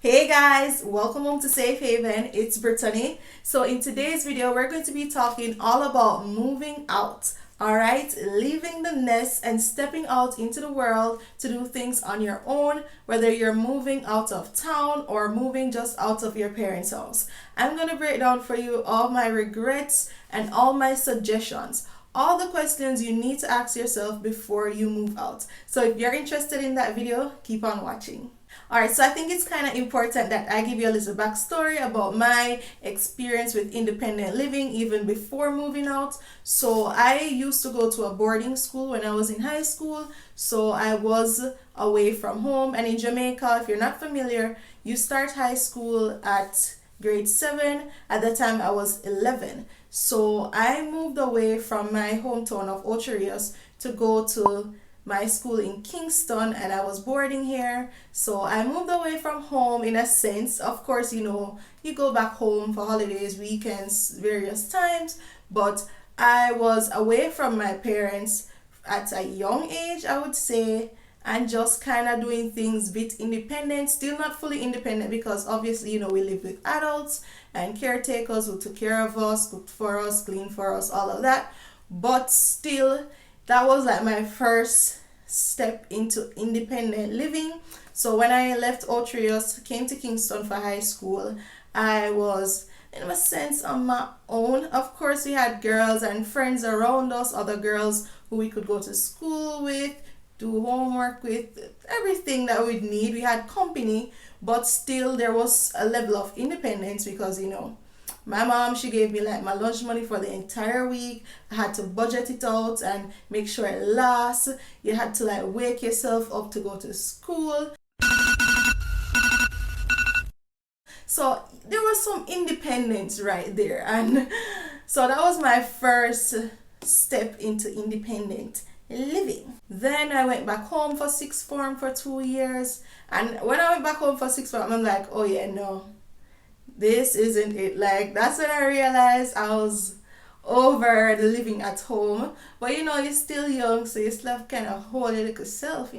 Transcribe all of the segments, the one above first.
Hey guys, welcome home to Safe Haven. It's Britonny. So in today's video, we're going to be talking all about moving out. All right, leaving the nest and stepping out into the world to do things on your own, whether you're moving out of town or moving just out of your parents' house. I'm going to break down for you all my regrets and all my suggestions, all the questions you need to ask yourself before you move out. So if you're interested in that video, keep on watching. Alright, so I think it's kind of important that I give you a little backstory about my experience with independent living even before moving out. So I used to go to a boarding school when I was in high school, so I was away from home. And in Jamaica, if you're not familiar, you start high school at grade 7. At the time I was 11. So I moved away from my hometown of Ocho Rios to go to my school in Kingston, and I was boarding here. So I moved away from home in a sense. Of course, you go back home for holidays, weekends, various times, but I was away from my parents at a young age, I would say, and just kind of doing things bit independent, still not fully independent because obviously, we live with adults and caretakers who took care of us, cooked for us, cleaned for us, all of that. But still, that was like my first step into independent living. So when I left Ocho Rios, came to Kingston for high school, I was in a sense on my own. Of course, we had girls and friends around us, other girls who we could go to school with, do homework with, everything that we'd need. We had company, but still there was a level of independence because my mom, she gave me like my lunch money for the entire week. I had to budget it out and make sure it lasts. You had to like wake yourself up to go to school. So there was some independence right there. And so that was my first step into independent living. Then I went back home for sixth form for 2 years. And when I went back home for sixth form, I'm like, oh yeah, no, this isn't it. Like, that's when I realized I was over the living at home. But you're still young, so you still have kind of hold your little self.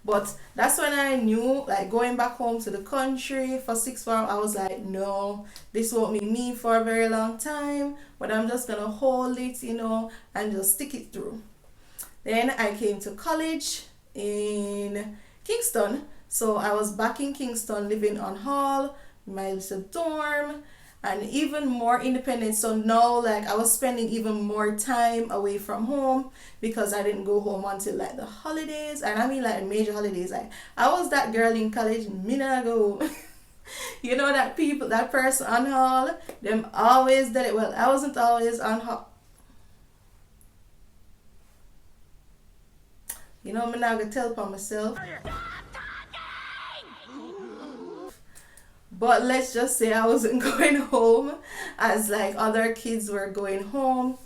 But that's when I knew, like, going back home to the country for sixth form, I was like, no, this won't be me for a very long time, but I'm just gonna hold it, and just stick it through. Then I came to college in Kingston. So I was back in Kingston living on hall, my little dorm, and even more independent. So now like I was spending even more time away from home because I didn't go home until like the holidays, and I mean like major holidays. Like I was that girl in college, me not go home. that person on hall, them always did it. Well, I wasn't always on hall. I'm not gonna tell upon myself. But let's just say I wasn't going home as like other kids were going home.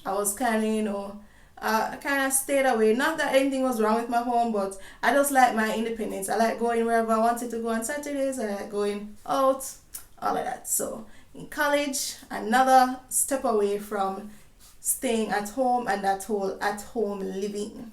I was kind of, I kind of stayed away. Not that anything was wrong with my home, but I just like my independence. I like going wherever I wanted to go on Saturdays. I like going out, all of that. So in college, another step away from staying at home and that whole at-home living.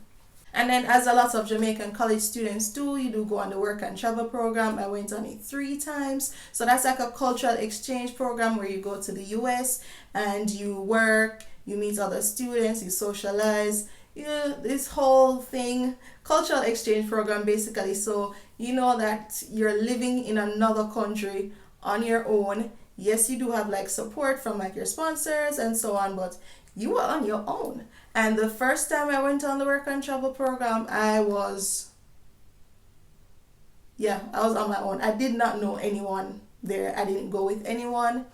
And then as a lot of Jamaican college students do, you do go on the work and travel program. I went on it 3 times. So that's like a cultural exchange program where you go to the US and you work, you meet other students, you socialize, this whole thing, cultural exchange program basically. So that you're living in another country on your own. Yes, you do have like support from like your sponsors and so on, but you are on your own. And the first time I went on the work and travel program, I was on my own. I did not know anyone there. I didn't go with anyone,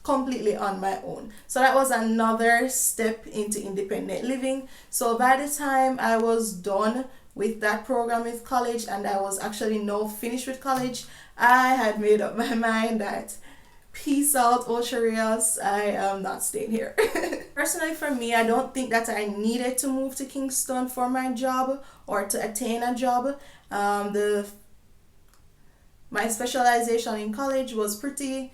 completely on my own. So that was another step into independent living. So by the time I was done with that program with college and I was actually now finished with college, I had made up my mind that peace out, Ocho Rios, I am not staying here. Personally, for me, I don't think that I needed to move to Kingston for my job or to attain a job. My specialization in college was pretty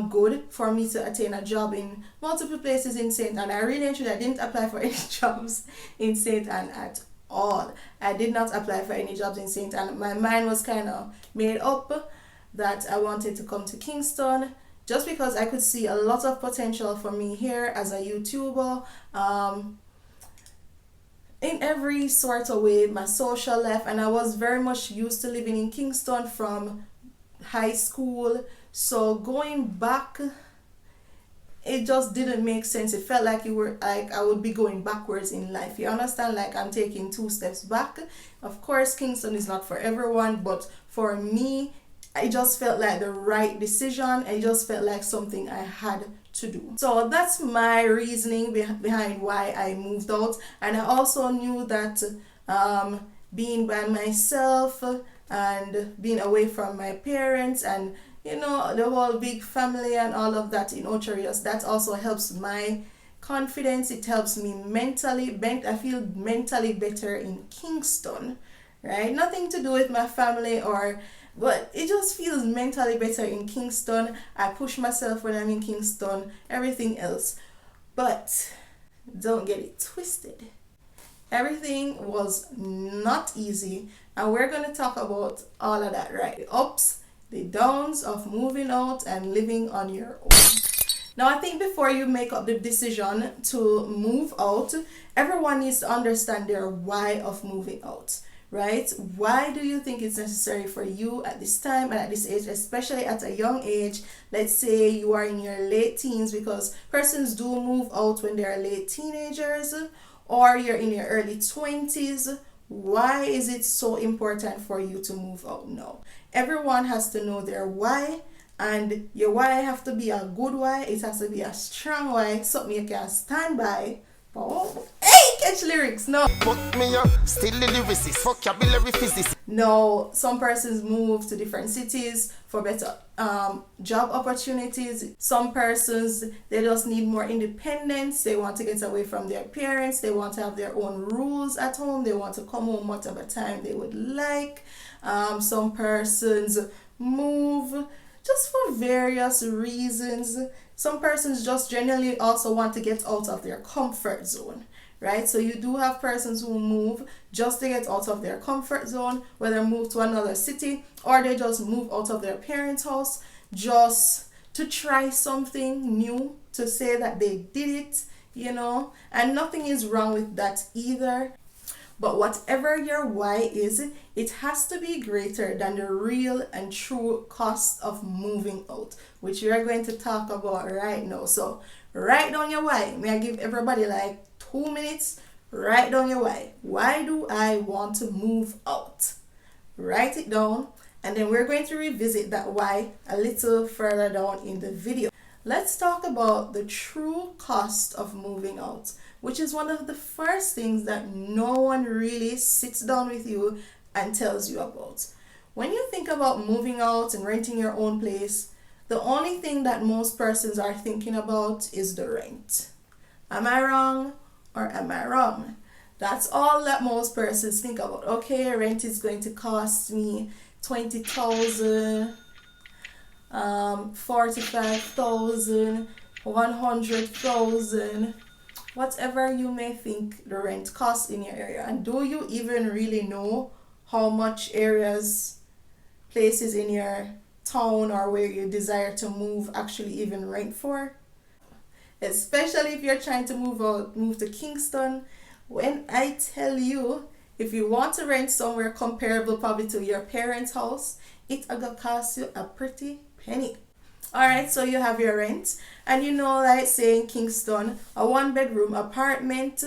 good for me to attain a job in multiple places in St. Anne. I really and truly I didn't apply for any jobs in St. Anne at all. I did not apply for any jobs in St. Anne. My mind was kind of made up that I wanted to come to Kingston just because I could see a lot of potential for me here as a YouTuber. In every sort of way, my social life, and I was very much used to living in Kingston from high school. So going back, it just didn't make sense. It felt like I would be going backwards in life. You understand? Like I'm taking 2 steps back. Of course, Kingston is not for everyone, but for me, I just felt like the right decision. I just felt like something I had to do. So that's my reasoning behind why I moved out. And I also knew that being by myself and being away from my parents and the whole big family and all of that in Ocherios, that also helps my confidence. It helps me mentally. I feel mentally better in Kingston, right? Nothing to do with my family but it just feels mentally better in Kingston. I push myself when I'm in Kingston, everything else. But don't get it twisted. Everything was not easy, and we're going to talk about all of that, right? The ups, the downs of moving out and living on your own. Now, I think before you make up the decision to move out, everyone needs to understand their why of moving out. Right? Why do you think it's necessary for you at this time and at this age, especially at a young age? Let's say you are in your late teens, because persons do move out when they're late teenagers, or you're in your early 20s. Why is it so important for you to move out now? Everyone has to know their why, and your why have to be a good why. It has to be a strong why, something you can stand by. Oh, hey, catch lyrics. No. Fuck me up, still the lyricist, vocabulary physicist. No, some persons move to different cities for better job opportunities. Some persons, they just need more independence. They want to get away from their parents. They want to have their own rules at home. They want to come home whatever time they would like. Some persons move just for various reasons. Some persons just generally also want to get out of their comfort zone, right? So you do have persons who move just to get out of their comfort zone, whether move to another city or they just move out of their parents' house just to try something new, to say that they did it, and nothing is wrong with that either. But whatever your why is, it has to be greater than the real and true cost of moving out, which we are going to talk about right now. So write down your why. May I give everybody like 2 minutes? Write down your why. Why do I want to move out? Write it down, and then we're going to revisit that why a little further down in the video. Let's talk about the true cost of moving out, which is one of the first things that no one really sits down with you and tells you about. When you think about moving out and renting your own place, the only thing that most persons are thinking about is the rent. Am I wrong or am I wrong? That's all that most persons think about. Okay, rent is going to cost me 20,000, 45,000, 100,000, whatever you may think the rent costs in your area. And do you even really know how much places in your town or where you desire to move actually even rent for? Especially if you're trying to move to Kingston. When I tell you, if you want to rent somewhere comparable probably to your parents' house, it's gonna cost you a pretty penny. Alright, so you have your rent, and like say in Kingston, a 1-bedroom apartment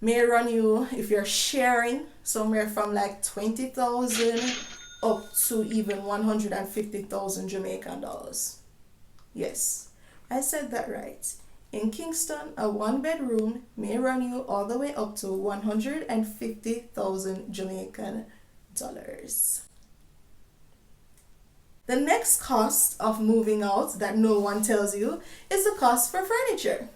may run you, if you're sharing, somewhere from like 20,000 up to even 150,000 Jamaican dollars. Yes, I said that right. In Kingston, a 1-bedroom may run you all the way up to 150,000 Jamaican dollars. The next cost of moving out that no one tells you is the cost for furniture.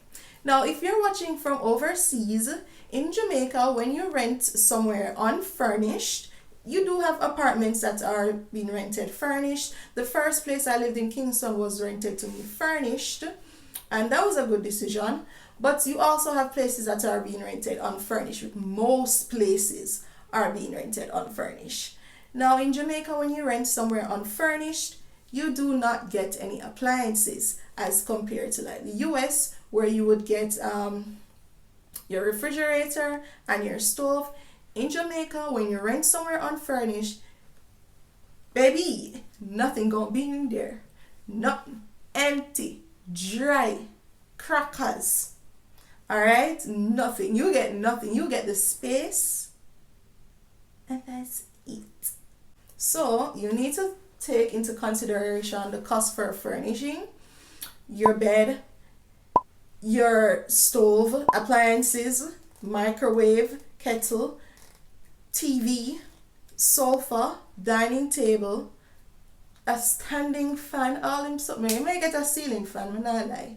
Now, if you're watching from overseas, in Jamaica, when you rent somewhere unfurnished, you do have apartments that are being rented furnished. The first place I lived in Kingston was rented to me furnished, and that was a good decision. But you also have places that are being rented unfurnished. Most places are being rented unfurnished. Now in Jamaica, when you rent somewhere unfurnished, you do not get any appliances as compared to like the US, where you would get your refrigerator and your stove. In Jamaica, when you rent somewhere unfurnished, baby, nothing gonna be in there. Nothing. Empty, dry, crackers. Alright? Nothing. You get nothing. You get the space, and that's it. So you need to take into consideration the cost for furnishing your bed, your stove, appliances, microwave, kettle, TV, sofa, dining table, a standing fan, all them something. You may get a ceiling fan, I'm not lie.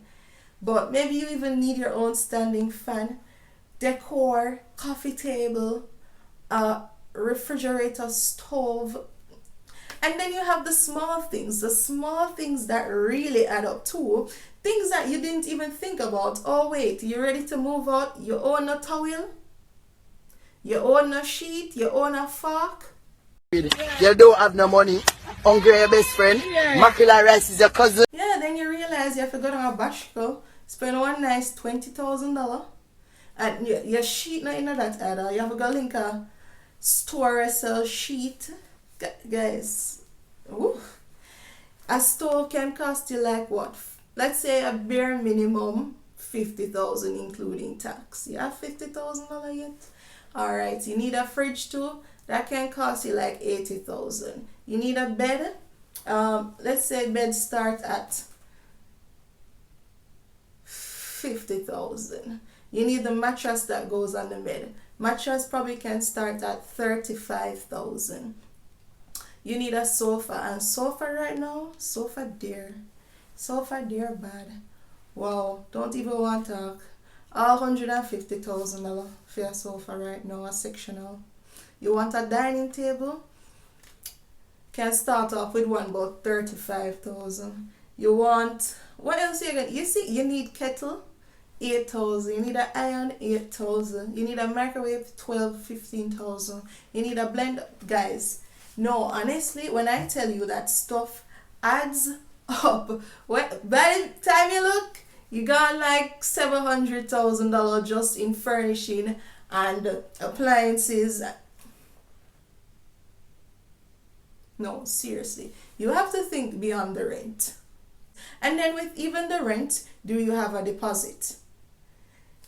But maybe you even need your own standing fan, decor, coffee table, a refrigerator, stove. And then you have the small things that really add up too. Things that you didn't even think about. Oh wait, you ready to move out? You own a towel? You own a sheet? You own a fork? You don't have no money. Hungry your best friend. Mackerel rice is your cousin. Yeah, then you realize you have to go to a bashko, spend one nice $20,000. And your sheet not in that either. You have to go link a store or sell sheet. Guys, ooh. A stove can cost you like what? Let's say a bare minimum $50,000 including tax. You have $50,000 yet? Alright, you need a fridge too. That can cost you like $80,000. You need a bed. Let's say bed start at $50,000. You need the mattress that goes on the bed. Mattress probably can start at $35,000. You need a sofa, and sofa right now, sofa dear bad. Wow, don't even want to talk. All $150,000 for a sofa right now, a sectional. You want a dining table? Can start off with one about $35,000. You want, what else you get? You see, you need kettle, $8,000. You need an iron, $8,000. You need a microwave, $12,000-$15,000. You need a blender, guys. No, honestly, when I tell you that stuff adds up, by the time you look, you got like $700,000 just in furnishing and appliances. No, seriously, you have to think beyond the rent. And then with even the rent, do you have a deposit?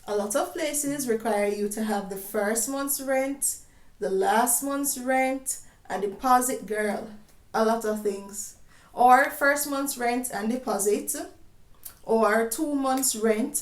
A lot of places require you to have the first month's rent, the last month's rent, a deposit, girl, a lot of things. Or first month's rent and deposit, or 2 months rent,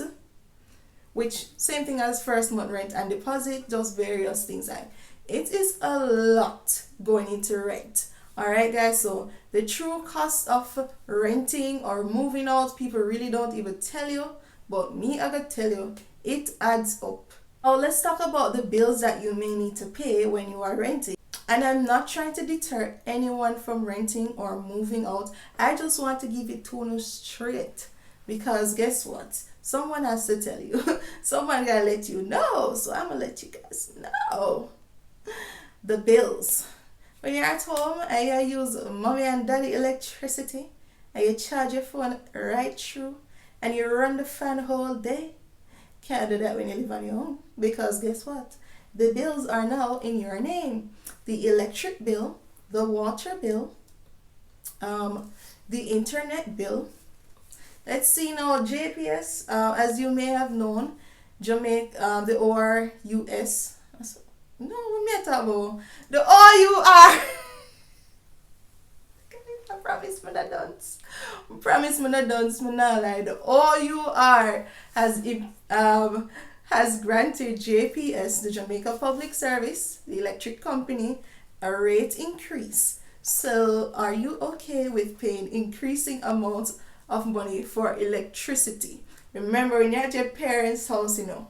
which same thing as first month rent and deposit, just various things. Like, it is a lot going into rent. Alright guys, so the true cost of renting or moving out, people really don't even tell you, but me, I gotta tell you, it adds up. Now let's talk about the bills that you may need to pay when you are renting. And I'm not trying to deter anyone from renting or moving out. I just want to give it to you straight. Because guess what? Someone has to tell you. Someone gotta let you know. So I'm gonna let you guys know. The bills. When you're at home and you use mommy and daddy electricity and you charge your phone right through and you run the fan whole day, can't do that when you live on your own. Because guess what? The bills are now in your name. The electric bill, the water bill, the internet bill. Let's see now, JPS, as you may have known, Jamaica, the ORUS. No, we met about the OUR. I promise me that dance. Promise me that dance. Me not lie. The OUR has granted JPS, the Jamaica Public Service, the electric company, a rate increase. So, are you okay with paying increasing amounts of money for electricity? Remember, when you're at your parents' house, you know,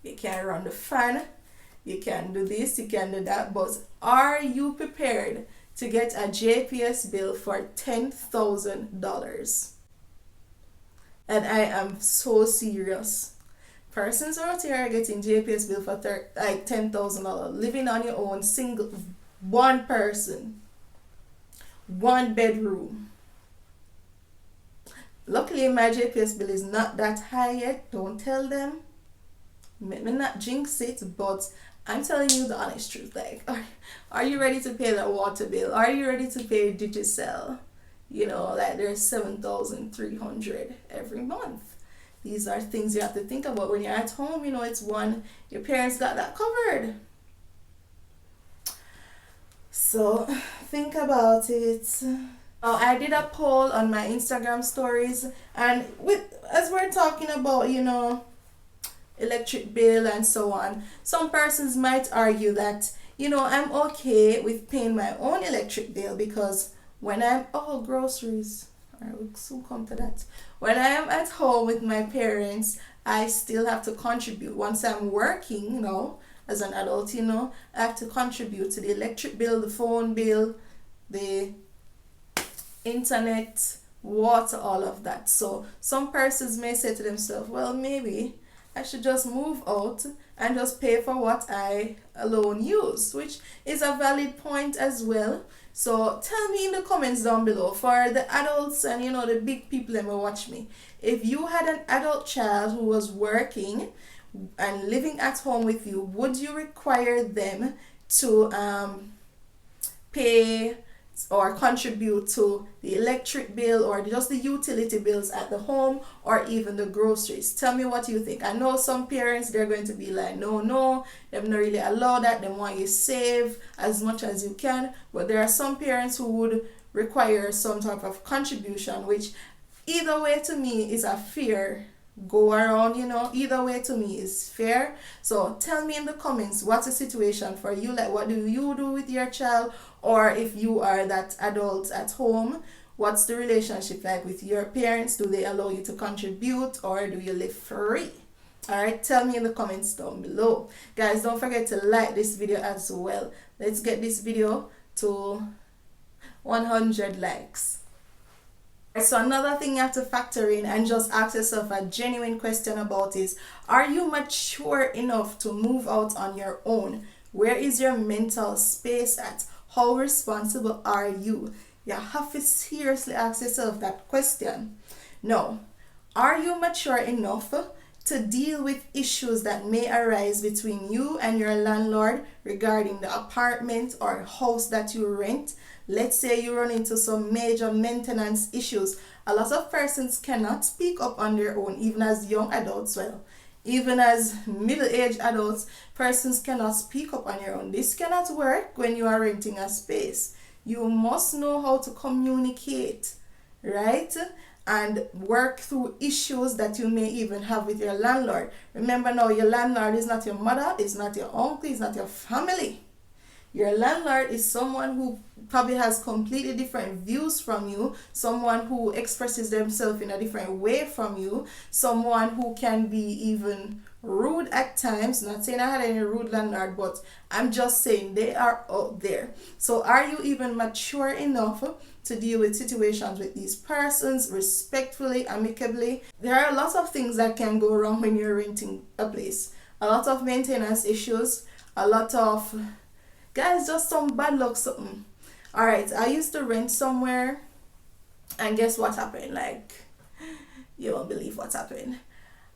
you can run the fan, you can do this, you can do that, but are you prepared to get a JPS bill for $10,000? And I am so serious. Persons out here are getting JPS bill for like $10,000, living on your own, single, one person, one bedroom. Luckily my JPS bill is not that high yet. Don't tell them. Let me not jinx it, but I'm telling you the honest truth. Like, are you ready to pay that water bill? Are you ready to pay Digicel? You know, like there's 7,300 every month. These are things you have to think about when you're at home. You know, it's one, your parents got that covered. So think about it. Oh, I did a poll on my Instagram stories, and as we're talking about, you know, electric bill and so on, some persons might argue that, you know, I'm okay with paying my own electric bill because when I'm groceries, I will soon come to that. When I am at home with my parents, I still have to contribute. Once I'm working, you know, as an adult, you know, I have to contribute to the electric bill, the phone bill, the internet, water, all of that. So some persons may say to themselves, well, maybe I should just move out and just pay for what I alone use, which is a valid point as well. So tell me in the comments down below, for the adults and, you know, the big people that will watch me, if you had an adult child who was working and living at home with you, would you require them to pay or contribute to the electric bill or just the utility bills at the home or even the groceries? Tell me what you think. I know some parents, they're going to be like, no, them not really allow that. They want you save as much as you can. But there are some parents who would require some type of contribution, which either way to me is a fair go around, you know. Either way to me is fair. So tell me in the comments, what's the situation for you? Like, what do you do with your child? Or if you are that adult at home, what's the relationship like with your parents? Do they allow you to contribute or do you live free? Alright, tell me in the comments down below. Guys, don't forget to like this video as well. Let's get this video to 100 likes. So another thing you have to factor in and just ask yourself a genuine question about is, are you mature enough to move out on your own? Where is your mental space at? How responsible are you? You have to seriously ask yourself that question. Now, are you mature enough to deal with issues that may arise between you and your landlord regarding the apartment or house that you rent? Let's say you run into some major maintenance issues. A lot of persons cannot speak up on their own, even as young adults. Well, even as middle-aged adults, persons cannot speak up on your own. This cannot work when you are renting a space. You must know how to communicate, right? And work through issues that you may even have with your landlord. Remember now, your landlord is not your mother, it's not your uncle, it's not your family. Your landlord is someone who probably has completely different views from you, someone who expresses themselves in a different way from you, someone who can be even rude at times. Not saying I had any rude landlord, but I'm just saying they are out there. So are you even mature enough to deal with situations with these persons respectfully, amicably? There are a lot of things that can go wrong when you're renting a place. A lot of maintenance issues, a lot of, guys, just some bad luck something. Alright, I used to rent somewhere and guess what happened? Like, you won't believe what happened.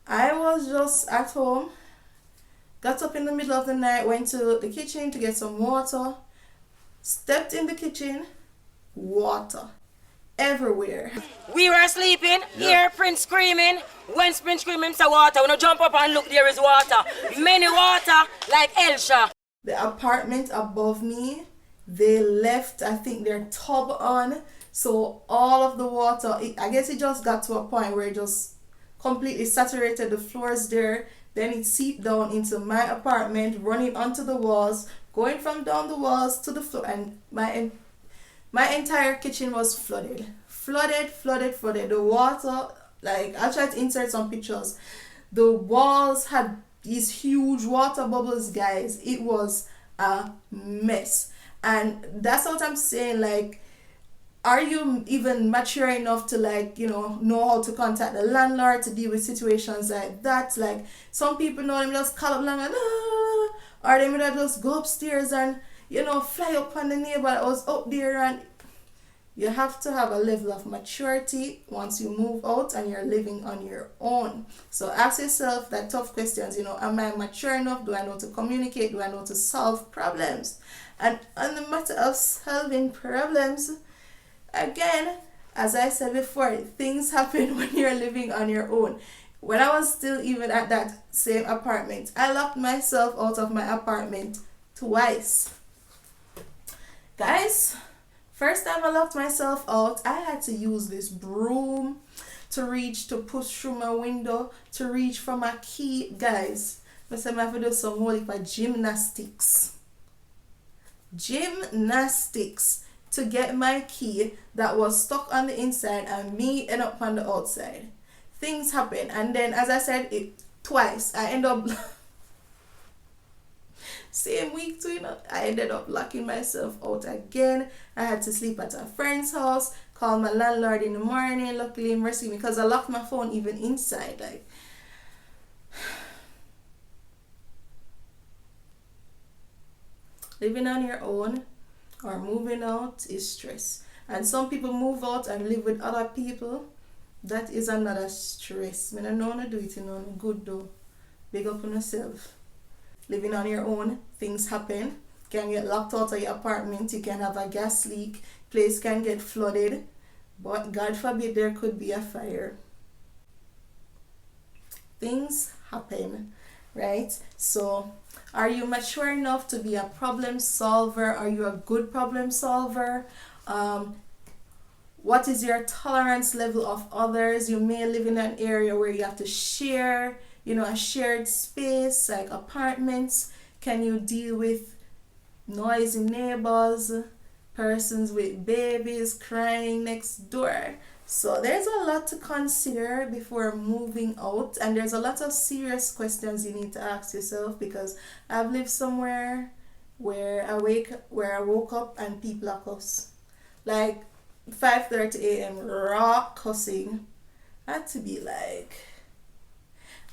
I was just at home, got up in the middle of the night, went to the kitchen to get some water, stepped in the kitchen, water everywhere. We were sleeping, hear Prince screaming. When Prince screaming, say water. When you jump up and look, there is water. Many water, like Elsha. The apartment above me, they left, I think, their tub on. So all of the water, I guess it just got to a point where it just completely saturated the floors there. Then it seeped down into my apartment, running onto the walls, going from down the walls to the floor. And my entire kitchen was flooded. Flooded. The water, like, I'll try to insert some pictures. The walls had these huge water bubbles, guys. It was a mess. And that's what I'm saying. Like, are you even mature enough to, like, you know how to contact the landlord to deal with situations like that? Like, some people know them just call up landlord, or they may just go upstairs and fly up on the neighbor that was up there. And you have to have a level of maturity once you move out and you're living on your own. So ask yourself that tough questions, am I mature enough? Do I know to communicate? Do I know to solve problems? And on the matter of solving problems, again, as I said before, things happen when you're living on your own. When I was still even at that same apartment, I locked myself out of my apartment twice. Guys, first time I locked myself out, I had to use this broom to push through my window, to reach for my key. Guys, I said I have to do some whole heap of gymnastics to get my key that was stuck on the inside and me end up on the outside. Things happen, and then as I said it twice, I end up same week too, I ended up locking myself out again. I had to sleep at a friend's house, call my landlord in the morning. Luckily he rescued me because I locked my phone even inside. Like, living on your own or moving out is stress, and some people move out and live with other people. That is another stress. I don't know how to do it, good though. Big up on yourself. Living on your own, things happen. You can get locked out of your apartment, you can have a gas leak, place can get flooded, but God forbid there could be a fire. Things happen, right? So are you mature enough to be a problem solver? Are you a good problem solver? What is your tolerance level of others? You may live in an area where you have to share, a shared space like apartments. Can you deal with noisy neighbors, persons with babies crying next door? So there's a lot to consider before moving out, and there's a lot of serious questions you need to ask yourself, because I've lived somewhere where I woke up and people are cuss. Like 5:30 a.m. raw cussing. I had to be like,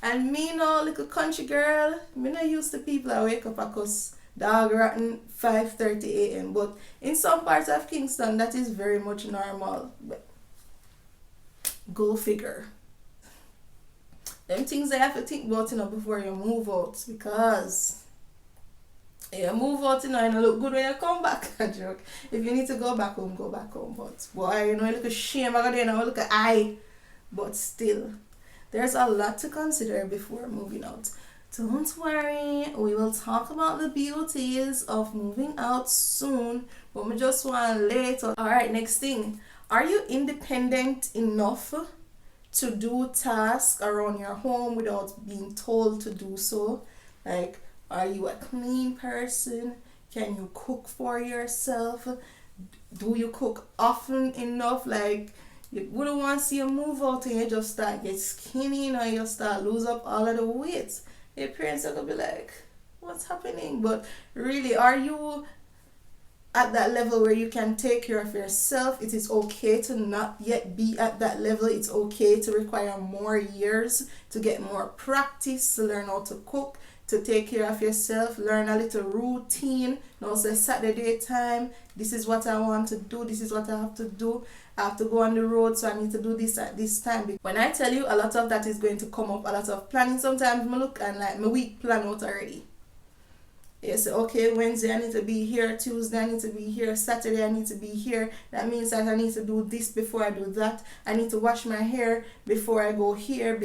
and me little country girl, me not used to people I wake up and cuss dog rotten 5:30 a.m. But in some parts of Kingston that is very much normal. But go figure. Them things I have to think about before you move out, because you move out and look good when you come back. A joke. If you need to go back home, go back home. But boy, you look a shame I got look at eye. But still, there's a lot to consider before moving out. Don't worry, we will talk about the beauties of moving out soon, but we just want to lay it out. Alright, next thing. Are you independent enough to do tasks around your home without being told to do so? Like, are you a clean person? Can you cook for yourself? Do you cook often enough? Like, you wouldn't want to see you move out and you just start get skinny or you start lose up all of the weight. Your parents are going to be like, what's happening? But really, are you at that level where you can take care of yourself? It is okay to not yet be at that level. It's okay to require more years, to get more practice, to learn how to cook, to take care of yourself, learn a little routine. Say Saturday time, this is what I want to do, this is what I have to do. I have to go on the road, so I need to do this at this time. When I tell you, a lot of that is going to come up, a lot of planning. Sometimes I look and like my week plan out already. You say, okay, Wednesday I need to be here, Tuesday I need to be here, Saturday I need to be here. That means that I need to do this before I do that. I need to wash my hair before I go here.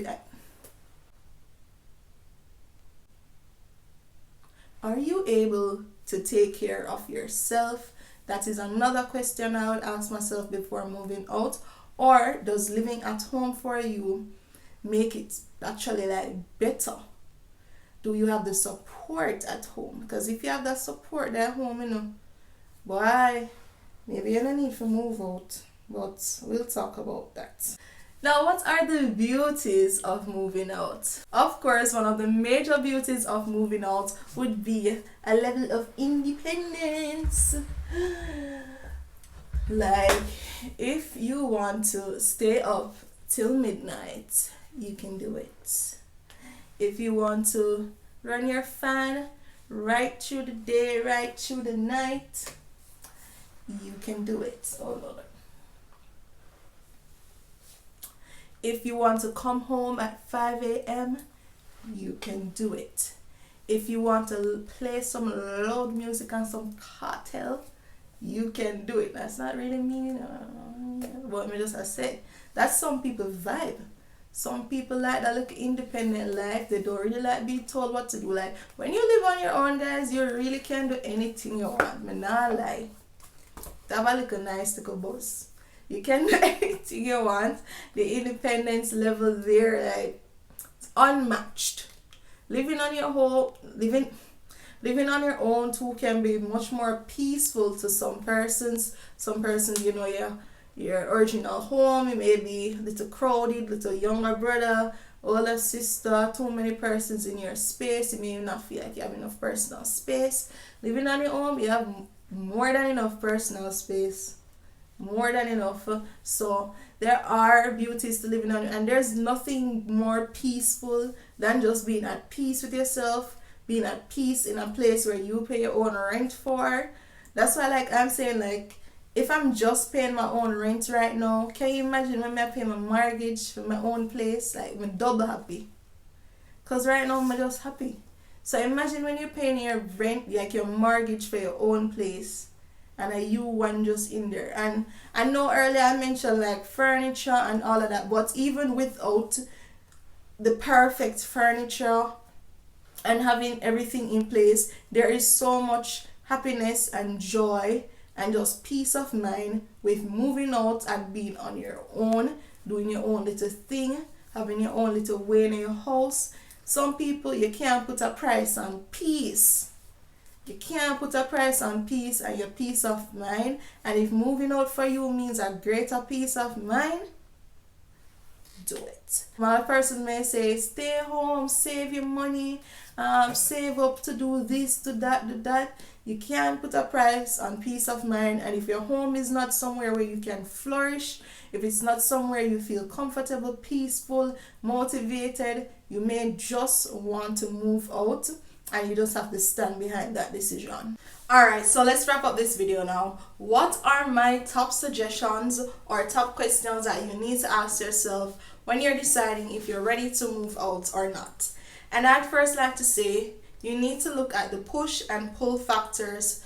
Are you able to take care of yourself? That is another question I would ask myself before moving out. Or does living at home for you make it actually like better? Do you have the support at home? Because if you have that support at home, boy, maybe you don't need to move out. But we'll talk about that. Now, what are the beauties of moving out? Of course, one of the major beauties of moving out would be a level of independence. Like, if you want to stay up till midnight, you can do it. If you want to run your fan right through the day, right through the night. You can do it. Oh Lord. If you want to come home at 5 a.m., you can do it. If you want to play some loud music and some cartel, you can do it. That's not really mean, but me just I said that's some people's vibe. Some people like that look independent life. They don't really like being told what to do. Like when you live on your own, guys, you really can do anything you want. Me not lie. Have a little nice little boss. You can do anything you want. The independence level there, like, it's unmatched. Living on your own, living on your own too can be much more peaceful to some persons. Some persons, you know, your original home, it may be a little crowded, little younger brother, older sister, too many persons in your space. You may not feel like you have enough personal space. Living on your own, you have more than enough personal space. More than enough. So there are beauties to living on, and there's nothing more peaceful than just being at peace with yourself, being at peace in a place where you pay your own rent for. That's why, like I'm saying, like, if I'm just paying my own rent right now, can you imagine when I pay my mortgage for my own place? Like, I'm double happy. Because right now I'm just happy. So imagine when you're paying your rent, like your mortgage for your own place, and you one just in there. And I know earlier I mentioned like furniture and all of that, but even without the perfect furniture and having everything in place, there is so much happiness and joy and just peace of mind with moving out and being on your own, doing your own little thing, having your own little way in your house. Some people, you can't put a price on peace. You can't put a price on peace and your peace of mind. And if moving out for you means a greater peace of mind, do it. One person may say, stay home, save your money, save up to do this, to that, do that. You can't put a price on peace of mind. And if your home is not somewhere where you can flourish, if it's not somewhere you feel comfortable, peaceful, motivated, you may just want to move out. And you just have to stand behind that decision. Alright, so let's wrap up this video now. What are my top suggestions or top questions that you need to ask yourself when you're deciding if you're ready to move out or not? And I'd first like to say you need to look at the push and pull factors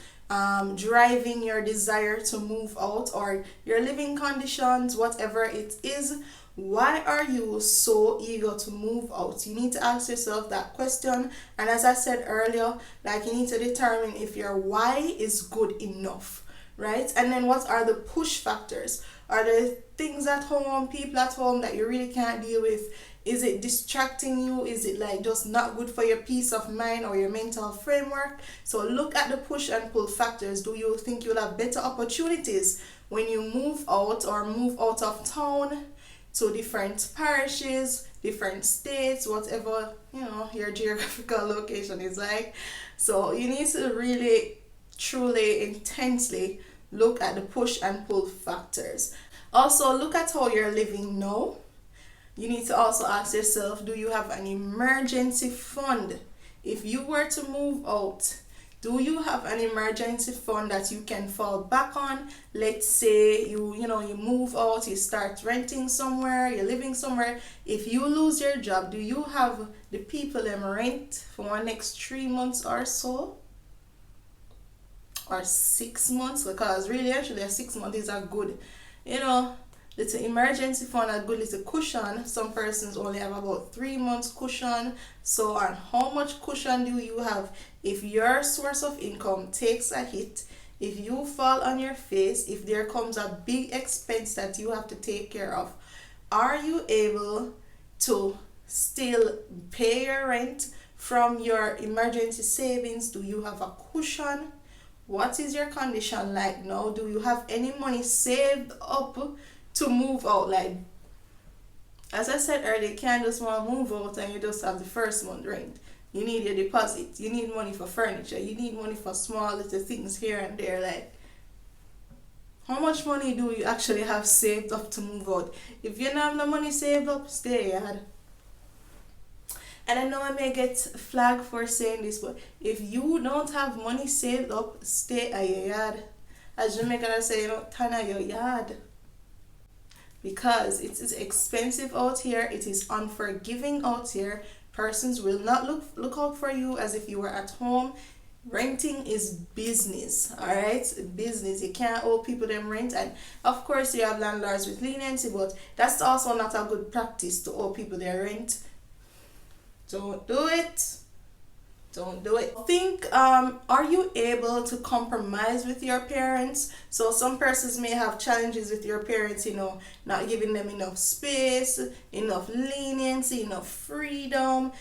driving your desire to move out, or your living conditions, whatever it is. Why are you so eager to move out? You need to ask yourself that question. And as I said earlier, like, you need to determine if your why is good enough, right? And then what are the push factors? Are there things at home, people at home that you really can't deal with? Is it distracting you? Is it like just not good for your peace of mind or your mental framework? So look at the push and pull factors. Do you think you'll have better opportunities when you move out or move out of town to different parishes, different states, whatever, you know, your geographical location is like? So you need to really, truly, intensely look at the push and pull factors. Also, look at how you're living now. You need to also ask yourself, do you have an emergency fund? If you were to move out, do you have an emergency fund that you can fall back on? Let's say you move out, you start renting somewhere, you're living somewhere. If you lose your job, do you have the people rent for the next 3 months or so? Or 6 months? Because really, actually, 6 months is a good, little emergency fund, a good little cushion. Some persons only have about 3 months cushion. So, and how much cushion do you have if your source of income takes a hit, if you fall on your face, if there comes a big expense that you have to take care of? Are you able to still pay your rent from your emergency savings? Do you have a cushion? What is your condition like now? Do you have any money saved up to move out? Like, as I said earlier, you can't just want to move out and you just have the first month rent. You need your deposit. You need money for furniture. You need money for small little things here and there. Like, how much money do you actually have saved up to move out? If you don't have no money saved up, stay yard. And I know I may get flagged for saying this, but if you don't have money saved up, stay at your yard. As Jamaicans say, turn at your yard. Because it is expensive out here, it is unforgiving out here. Persons will not look out for you as if you were at home. Renting is business, all right? Business. You can't owe people them rent, and of course you have landlords with leniency, but that's also not a good practice to owe people their rent. Don't do it. Don't do it. Think, are you able to compromise with your parents? So some persons may have challenges with your parents, not giving them enough space, enough leniency, enough freedom.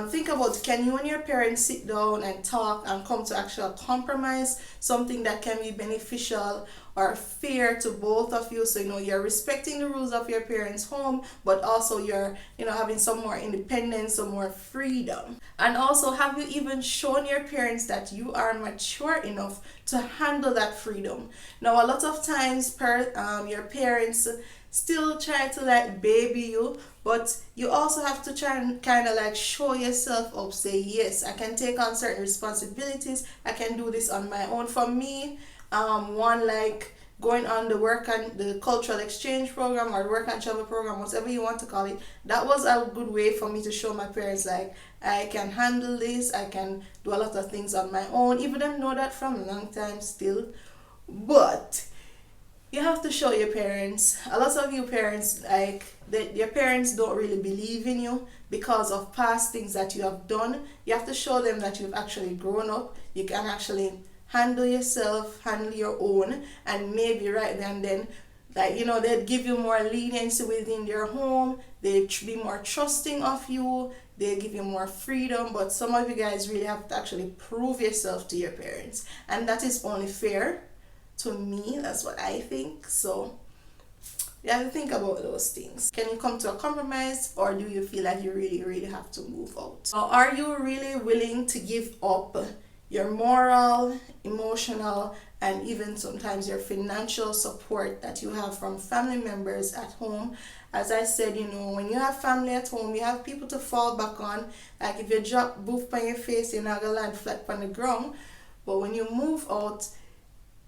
Think about, can you and your parents sit down and talk and come to actual compromise, something that can be beneficial or fair to both of you? So you're respecting the rules of your parents' home, but also you're having some more independence, some more freedom. And also, have you even shown your parents that you are mature enough to handle that freedom? Now, a lot of times your parents still try to baby you, but you also have to try and kind of show yourself up, say, yes, I can take on certain responsibilities, I can do this on my own. For me, one going on the cultural exchange program or work and travel program, whatever you want to call it, that was a good way for me to show my parents I can handle this, I can do a lot of things on my own. Even them know that from a long time still, but you have to show your parents. A lot of you parents, your parents don't really believe in you because of past things that you have done. You have to show them that you've actually grown up. You can actually handle yourself, handle your own, and maybe right then and then, they'd give you more leniency within their home. They'd be more trusting of you. They give you more freedom. But some of you guys really have to actually prove yourself to your parents, and that is only fair to me. That's what I think. So you have to think about those things. Can you come to a compromise, or do you feel like you really, really have to move out? Or are you really willing to give up your moral, emotional, and even sometimes your financial support that you have from family members at home? As I said, when you have family at home, you have people to fall back on. Like if you drop boof on your face, you're not gonna land flat on the ground. But when you move out,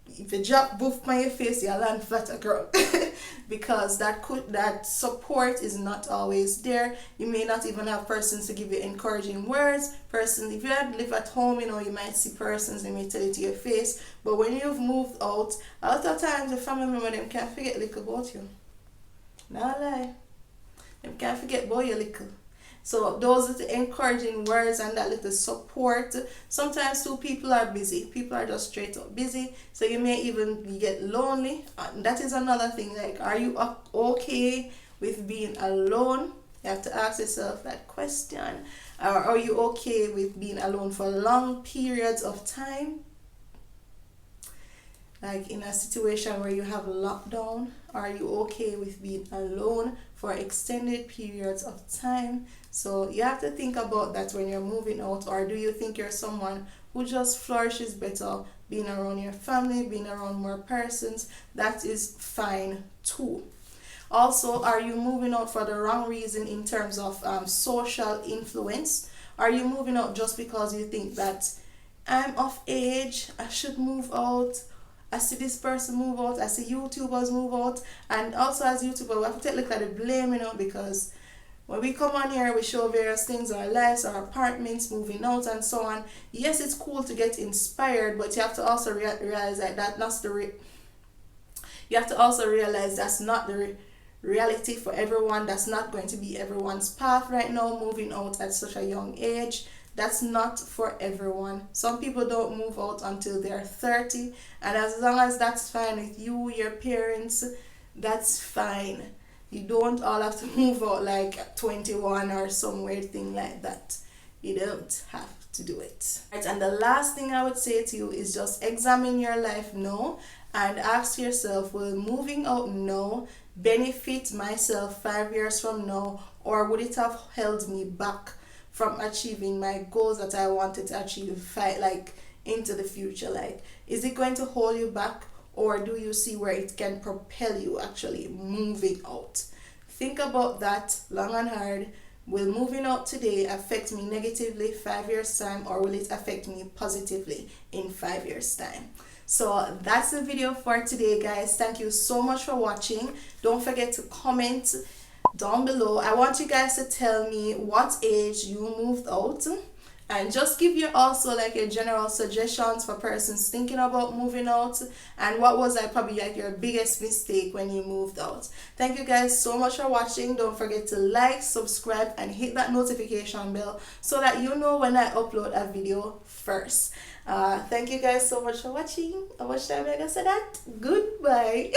if you drop boof on your face, you land flat on the ground. Because that support is not always there. You may not even have persons to give you encouraging words. If you live at home, you might see persons, they may tell it to your face. But when you've moved out, a lot of times the family member them can't forget little about you. Not lie. Them can't forget about you little. So those are the encouraging words and that little support. Sometimes too, people are busy. People are just straight up busy. So you may even get lonely. And that is another thing. Are you okay with being alone? You have to ask yourself that question. Or are you okay with being alone for long periods of time? In a situation where you have lockdown, are you okay with being alone for extended periods of time? So you have to think about that when you're moving out. Or do you think you're someone who just flourishes better being around your family, being around more persons? That is fine too. Also, are you moving out for the wrong reason in terms of social influence? Are you moving out just because you think that I'm of age, I should move out? I see this person move out, I see YouTubers move out, and also as YouTubers, we have to take a look at the blame, because when we come on here, we show various things, our lives, our apartments, moving out, and so on. Yes, it's cool to get inspired, but you have to also realize you have to also realize that's not the reality for everyone. That's not going to be everyone's path right now, moving out at such a young age. That's not for everyone. Some people don't move out until they're 30, and as long as that's fine with you, your parents, that's fine. You don't all have to move out at 21 or some weird thing like that. You don't have to do it. Right, and the last thing I would say to you is just examine your life now and ask yourself, will moving out now benefit myself 5 years from now, or would it have held me back from achieving my goals that I wanted to achieve into the future? Is it going to hold you back, or do you see where it can propel you actually moving out? Think about that long and hard. will moving out today affect me negatively 5 years time, or will it affect me positively in 5 years time? So that's the video for today, guys. Thank you so much for watching. Don't forget to comment down below. I want you guys to tell me what age you moved out, and just give you also like your general suggestions for persons thinking about moving out, and what was like probably like your biggest mistake when you moved out. Thank you guys so much for watching. Don't forget to like, subscribe, and hit that notification bell so that you know when I upload a video first. Thank you guys so much for watching. How much time I gotta say that? Goodbye.